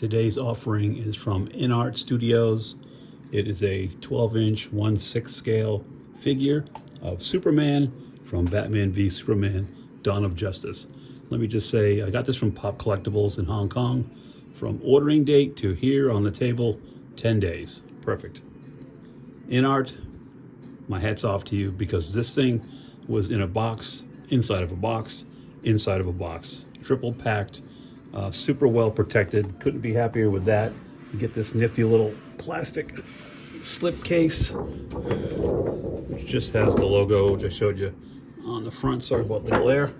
Today's offering is from INART Studios. It is a 12-inch 1/6 scale figure of Superman from Batman v Superman, Dawn of Justice. Let me just say, I got this from Pop Collectibles in Hong Kong. From ordering date to here on the table, 10 days. Perfect. INART, my hat's off to you, because this thing was in a box, inside of a box, inside of a box. Triple packed, super well protected. Couldn't be happier with that. You get this nifty little plastic slip case, which just has the logo, which I showed you on the front. Sorry about the glare.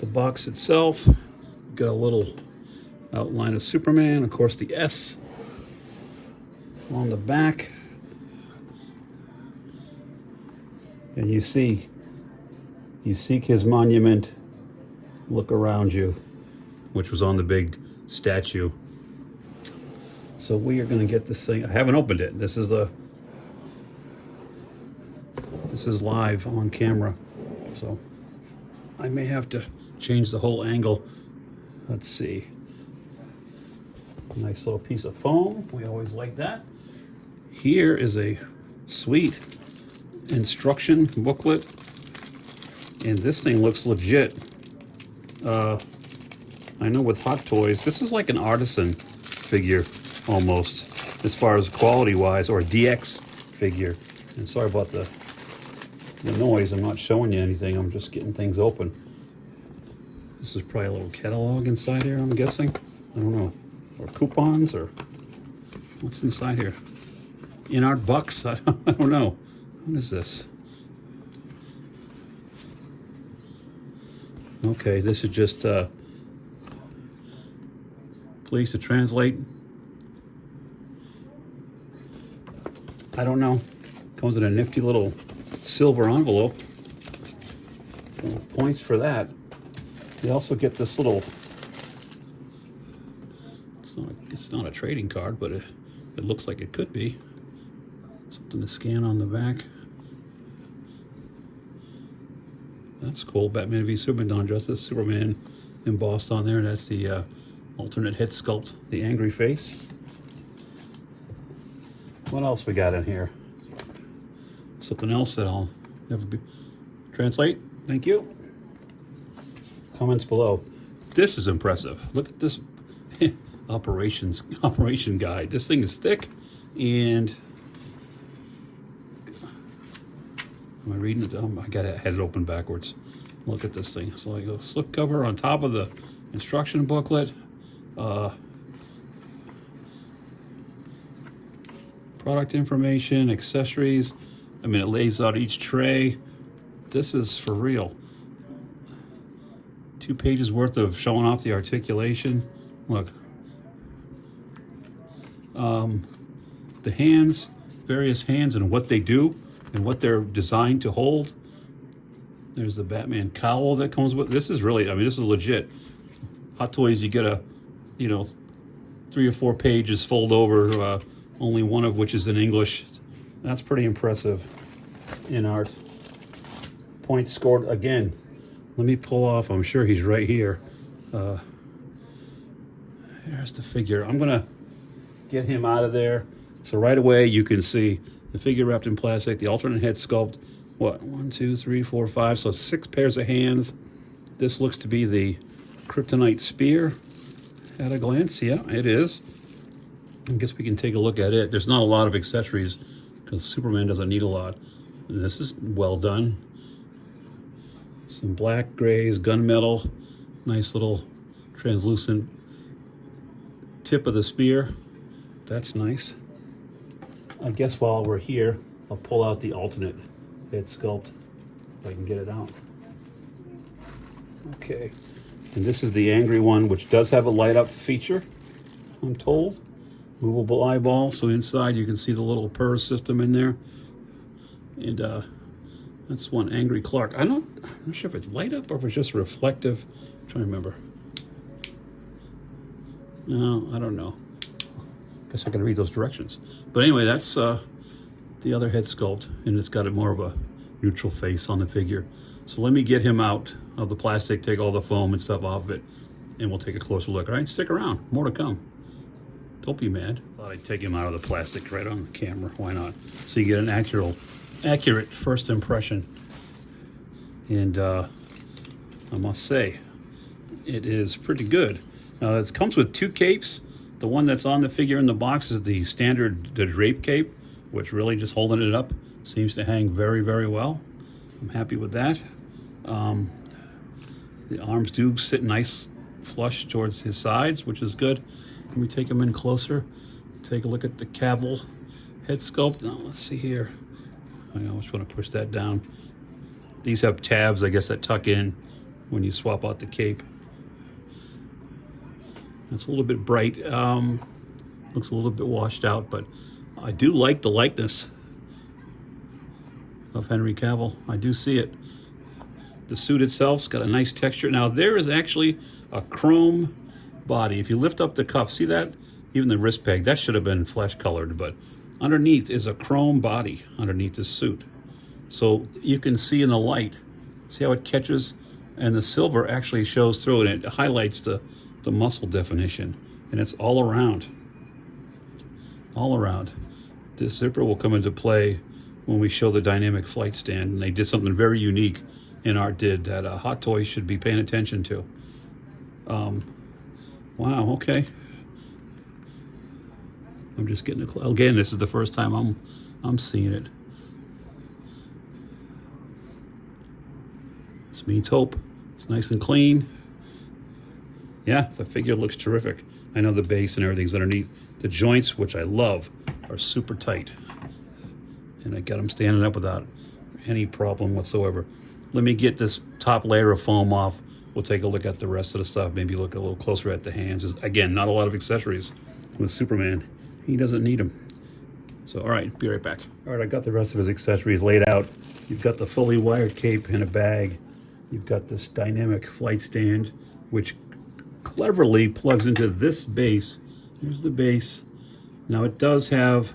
The box itself, got a little outline of Superman, of course the S on the back. And you see, you seek his monument, look around you, which was on the big statue. So we are going to get this thing. I haven't opened it. This is live on camera, so I may have to change the whole angle. Let's see. Nice little piece of foam. We always like that. Here is a sweet instruction booklet, and this thing looks legit. I know with Hot Toys, this is like an artisan figure almost, as far as quality wise, or a DX figure. And sorry about the noise. I'm not showing you anything. I'm just getting things open. This is probably a little catalog inside here, I'm guessing. I don't know. Or coupons, or what's inside here? INART bucks? I don't know. What is this? Okay, this is just please to translate. I don't know. Comes in a nifty little silver envelope. So points for that. You also get this little, it's not a trading card, but it looks like it could be. Something to scan on the back. That's cool. Batman v Superman, Dawn of Justice, Superman embossed on there. That's the alternate head sculpt, the angry face. What else we got in here? Something else that I'll never be. Translate. Thank you. Comments below. This is impressive. Look at this operation guide. This thing is thick, and am I reading it? I got it, had it open backwards. Look at this thing. So like a slip cover on top of the instruction booklet. Product information, accessories. I mean, it lays out each tray. This is for real. 2 pages worth of showing off the articulation. Look. The hands, various hands and what they do and what they're designed to hold. There's the Batman cowl that comes with. This is really, I mean, this is legit. Hot Toys, you get a, 3 or 4 pages fold over, only one of which is in English. That's pretty impressive. INART. Points scored again. Let me pull off. I'm sure he's right here. There's the figure. I'm gonna get him out of there. So right away you can see the figure wrapped in plastic, the alternate head sculpt. What? 1, 2, 3, 4, 5. So 6 pairs of hands. This looks to be the kryptonite spear at a glance. Yeah, it is. I guess we can take a look at it. There's not a lot of accessories because Superman doesn't need a lot. And this is well done. Some black, grays, gunmetal. Nice little translucent tip of the spear. That's nice. I guess while we're here, I'll pull out the alternate head sculpt if I can get it out. Okay. And this is the angry one, which does have a light up feature, I'm told. Movable eyeball, so inside you can see the little purr system in there. And that's one Angry Clark. I'm not sure if it's light up or if it's just reflective. I'm trying to remember. No, I don't know. Guess I gotta read those directions. But anyway, that's the other head sculpt, and it's got a more of a neutral face on the figure. So let me get him out of the plastic, take all the foam and stuff off of it, and we'll take a closer look. All right, stick around, more to come. Don't be mad. Thought I'd take him out of the plastic right on the camera. Why not? So you get an accurate first impression. And I must say, it is pretty good. Now it comes with 2 capes. The one that's on the figure in the box is the standard drape cape, which really just holding it up seems to hang very, very well. I'm happy with that. The arms do sit nice flush towards his sides, which is good. Let me take him in closer. Take a look at the Cavill head sculpt. Now let's see here. I just want to push that down. These have tabs, I guess, that tuck in when you swap out the cape. It's a little bit bright. Looks a little bit washed out, but I do like the likeness of Henry Cavill. I do see it. The suit itself's got a nice texture. Now there is actually a chrome body. If you lift up the cuff, see that? Even the wrist peg, that should have been flesh colored, but underneath is a chrome body underneath the suit. So you can see in the light, see how it catches, and the silver actually shows through, and it highlights the muscle definition, and it's all around. All around. This zipper will come into play when we show the dynamic flight stand, and they did something very unique. INART did that Hot Toys should be paying attention to. Wow, okay. I'm just getting again, this is the first time I'm seeing it. This means hope. It's nice and clean. Yeah, the figure looks terrific. I know the base and everything's underneath. The joints, which I love, are super tight. And I got them standing up without any problem whatsoever. Let me get this top layer of foam off. We'll take a look at the rest of the stuff. Maybe look a little closer at the hands. Again, not a lot of accessories with Superman. He doesn't need them. So, all right, be right back. All right, I got the rest of his accessories laid out. You've got the fully wired cape in a bag. You've got this dynamic flight stand, which cleverly plugs into this base. Here's the base. Now it does have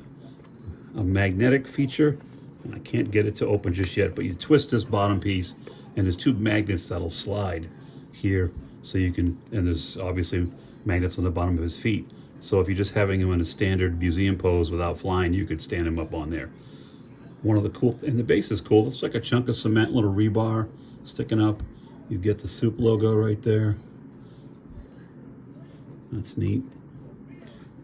a magnetic feature, and I can't get it to open just yet, but you twist this bottom piece, and there's 2 magnets that'll slide here, so you can, and there's obviously magnets on the bottom of his feet. So if you're just having him in a standard museum pose without flying, you could stand him up on there. One of the cool, and the base is cool. It's like a chunk of cement, little rebar sticking up. You get the Soup logo right there. That's neat.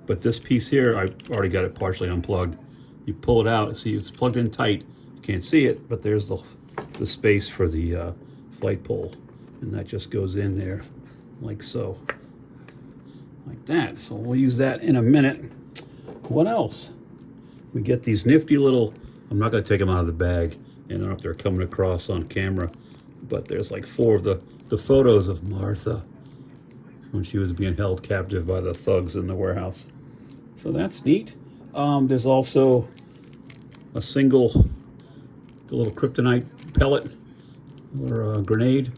But this piece here, I've already got it partially unplugged. You pull it out, see it's plugged in tight. You can't see it, but there's the space for the flight pole. And that just goes in there like so. Like that. So we'll use that in a minute. What else? We get these nifty little, I'm not going to take them out of the bag, and I don't know if they're coming across on camera, but there's like 4 of the photos of Martha when she was being held captive by the thugs in the warehouse. So that's neat. There's also a the little kryptonite pellet or grenade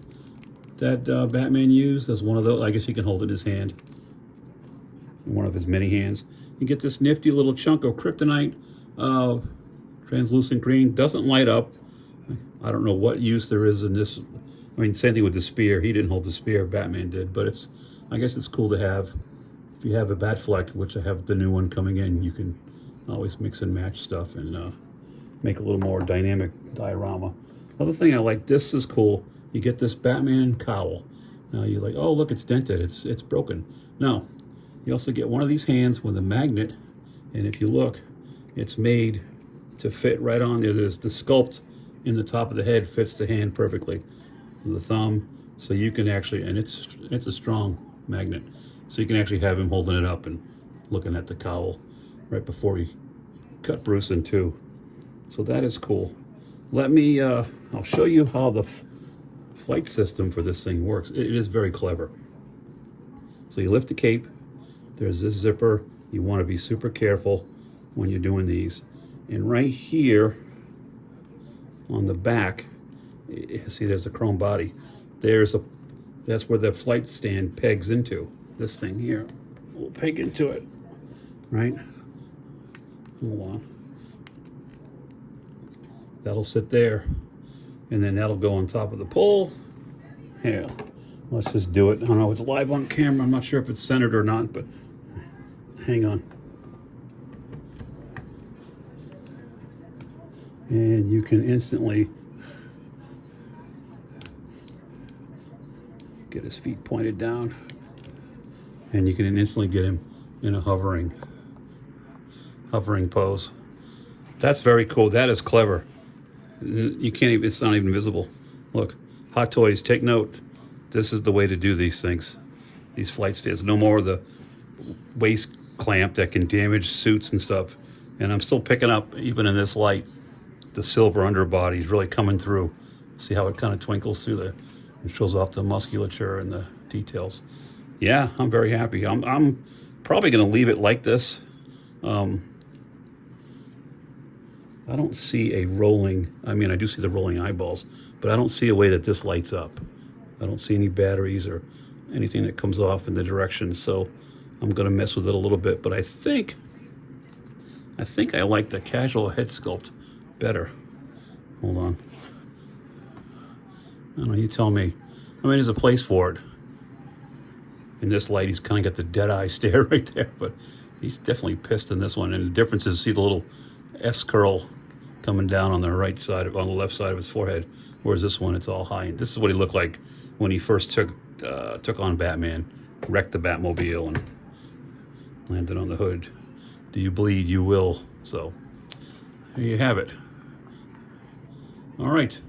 that Batman used. There's one of those. I guess he can hold it in his hand, one of his many hands. You get this nifty little chunk of kryptonite, translucent green, doesn't light up. I don't know what use there is in this. I mean, same thing with the spear. He didn't hold the spear, Batman did, but I guess it's cool to have. If you have a Batfleck, which I have the new one coming in, you can always mix and match stuff and make a little more dynamic diorama. Another thing I like, this is cool. You get this Batman cowl. Now you're like, oh look, it's dented, it's broken. No, you also get one of these hands with a magnet, and if you look, it's made to fit right on there. There's the sculpt in the top of the head fits the hand perfectly, the thumb, so you can actually, and it's a strong magnet, so you can actually have him holding it up and looking at the cowl right before he cut Bruce in two. So that is cool. Let me, I'll show you how the flight system for this thing works. It is very clever. So you lift the cape, there's this zipper. You want to be super careful when you're doing these. And right here on the back, see there's a chrome body. That's where the flight stand pegs into. This thing here will peg into it, right? Hold on. That'll sit there, and then that'll go on top of the pole. Here, Let's just do it. I don't know if it's live on camera. I'm not sure if it's centered or not, but hang on. And you can instantly get his feet pointed down, and you can instantly get him in a hovering pose. That's very cool. That is clever. You can't even, it's not even visible. Look, Hot Toys, take note. This is the way to do these things. These flight stands. No more of the waist clamp that can damage suits and stuff. And I'm still picking up, even in this light, the silver underbody is really coming through. See how it kind of twinkles through there? It shows off the musculature and the details. Yeah, I'm very happy. I'm probably going to leave it like this. I don't see a rolling, I mean, I do see the rolling eyeballs, but I don't see a way that this lights up. I don't see any batteries or anything that comes off in the direction, so I'm going to mess with it a little bit, but I think I like the casual head sculpt better. Hold on. I don't know, you tell me. I mean, there's a place for it. In this light, he's kind of got the dead eye stare right there, but he's definitely pissed in this one. And the difference is, see the little S curl coming down on the right side, on the left side of his forehead, whereas this one, it's all high. And this is what he looked like when he first took on Batman, wrecked the Batmobile and landed on the hood. Do you bleed? You will. So there you have it. All right.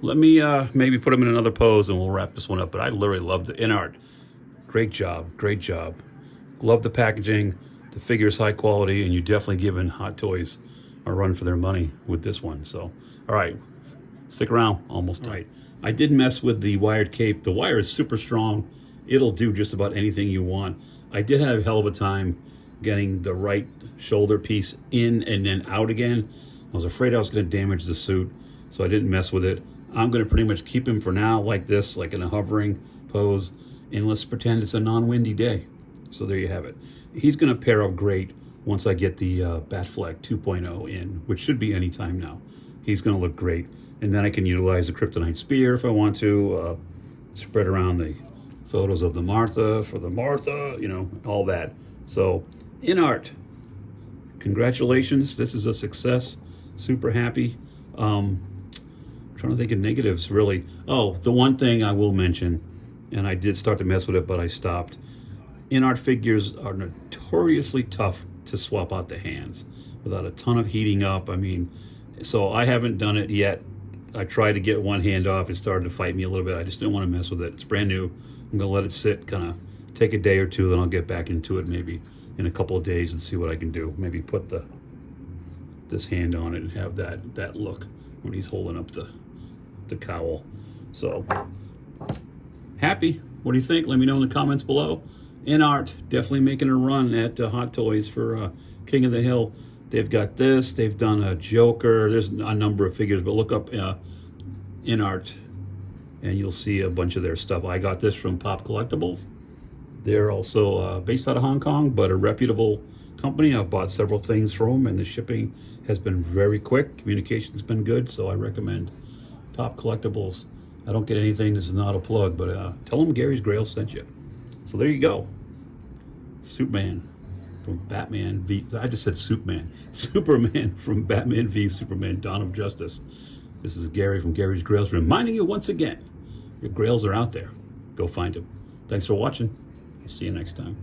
Let me maybe put him in another pose and we'll wrap this one up. But I literally love the INART. Great job. Great job. Love the packaging. The figure is high quality, and you're definitely giving Hot Toys a run for their money with this one. So, all right. Stick around. Almost done. Right. I did mess with the wired cape. The wire is super strong. It'll do just about anything you want. I did have a hell of a time getting the right shoulder piece in and then out again. I was afraid I was going to damage the suit, so I didn't mess with it. I'm going to pretty much keep him for now like this, like in a hovering pose, and let's pretend it's a non-windy day. So there you have it. He's going to pair up great once I get the Batfleck 2.0 in, which should be any time now. He's going to look great. And then I can utilize the Kryptonite Spear if I want to, spread around the photos of the Martha, for the Martha, you know, all that. So, INART, congratulations. This is a success. Super happy. Trying to think of negatives, really. Oh, the one thing I will mention, and I did start to mess with it, but I stopped. INART figures are notoriously tough to swap out the hands without a ton of heating up. I mean, so I haven't done it yet. I tried to get one hand off. It started to fight me a little bit. I just didn't want to mess with it. It's brand new. I'm going to let it sit, kind of take a day or two, then I'll get back into it maybe in a couple of days and see what I can do. Maybe put this hand on it and have that look when he's holding up the cowl. So, happy. What do you think? Let me know in the comments below. INART, definitely making a run at Hot Toys for King of the Hill. They've got this. They've done a Joker. There's a number of figures, but look up INART, and you'll see a bunch of their stuff. I got this from Pop Collectibles. They're also based out of Hong Kong, but a reputable company. I've bought several things from them, and the shipping has been very quick. Communication's been good, so I recommend Pop Collectibles. I don't get anything. This is not a plug, but tell them Gary's Grails sent you. So there you go. Superman from Batman v... I just said Superman. Superman from Batman v Superman, Dawn of Justice. This is Gary from Gary's Grails, reminding you once again, your Grails are out there. Go find them. Thanks for watching. I'll see you next time.